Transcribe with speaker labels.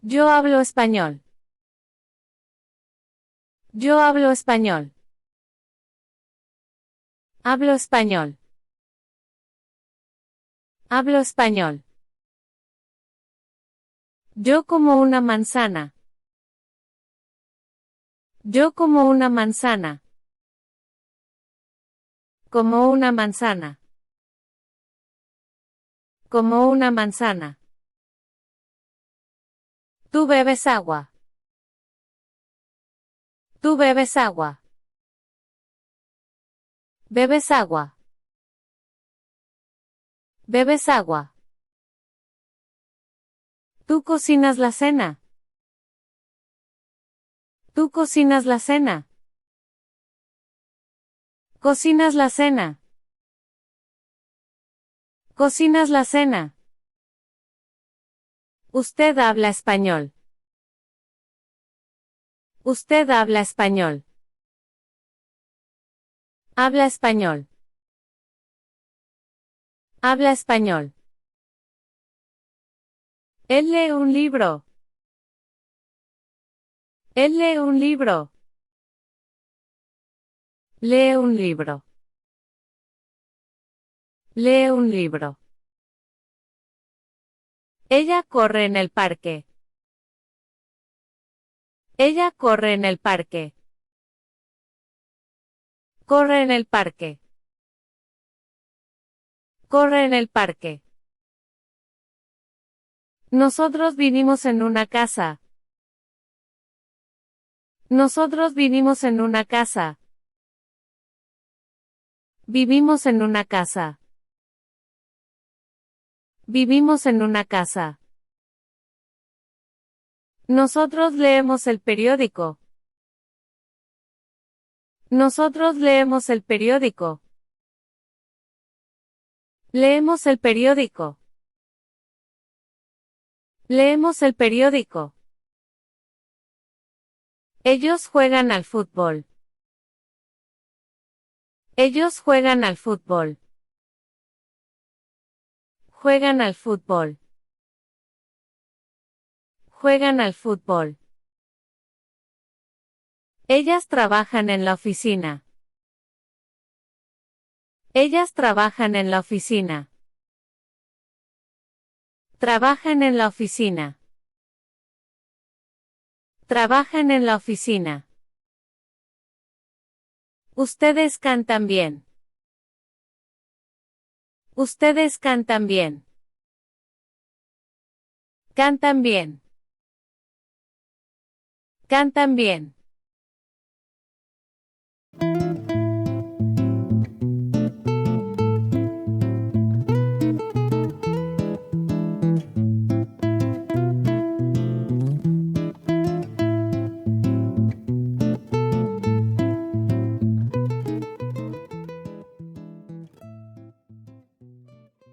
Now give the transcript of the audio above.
Speaker 1: Yo hablo español. Yo hablo español. Hablo español. Hablo español. Yo como una manzana. Yo como una manzana. Como una manzana. Como una manzana. Tú bebes agua. Tú bebes agua. Bebes agua. Bebes agua. Tú cocinas la cena. Tú cocinas la cena. Cocinas la cena. Cocinas la cena. Usted habla español. Usted habla español. Habla español. Habla español. Él lee un libro. Él lee un libro. Lee un libro. Lee un libro. Ella corre en el parque. Ella corre en el parque. Corre en el parque. Corre en el parque. Nosotros vivimos en una casa. Nosotros vivimos en una casa. Vivimos en una casa. Vivimos en una casa. Nosotros leemos el periódico. Nosotros leemos el periódico. Leemos el periódico. Leemos el periódico. Ellos juegan al fútbol. Ellos juegan al fútbol. Juegan al fútbol. Juegan al fútbol. Ellas trabajan en la oficina. Ellas trabajan en la oficina. Trabajan en la oficina. Trabajan en la oficina. Ustedes cantan bien. Ustedes cantan bien. Cantan bien. Cantan bien.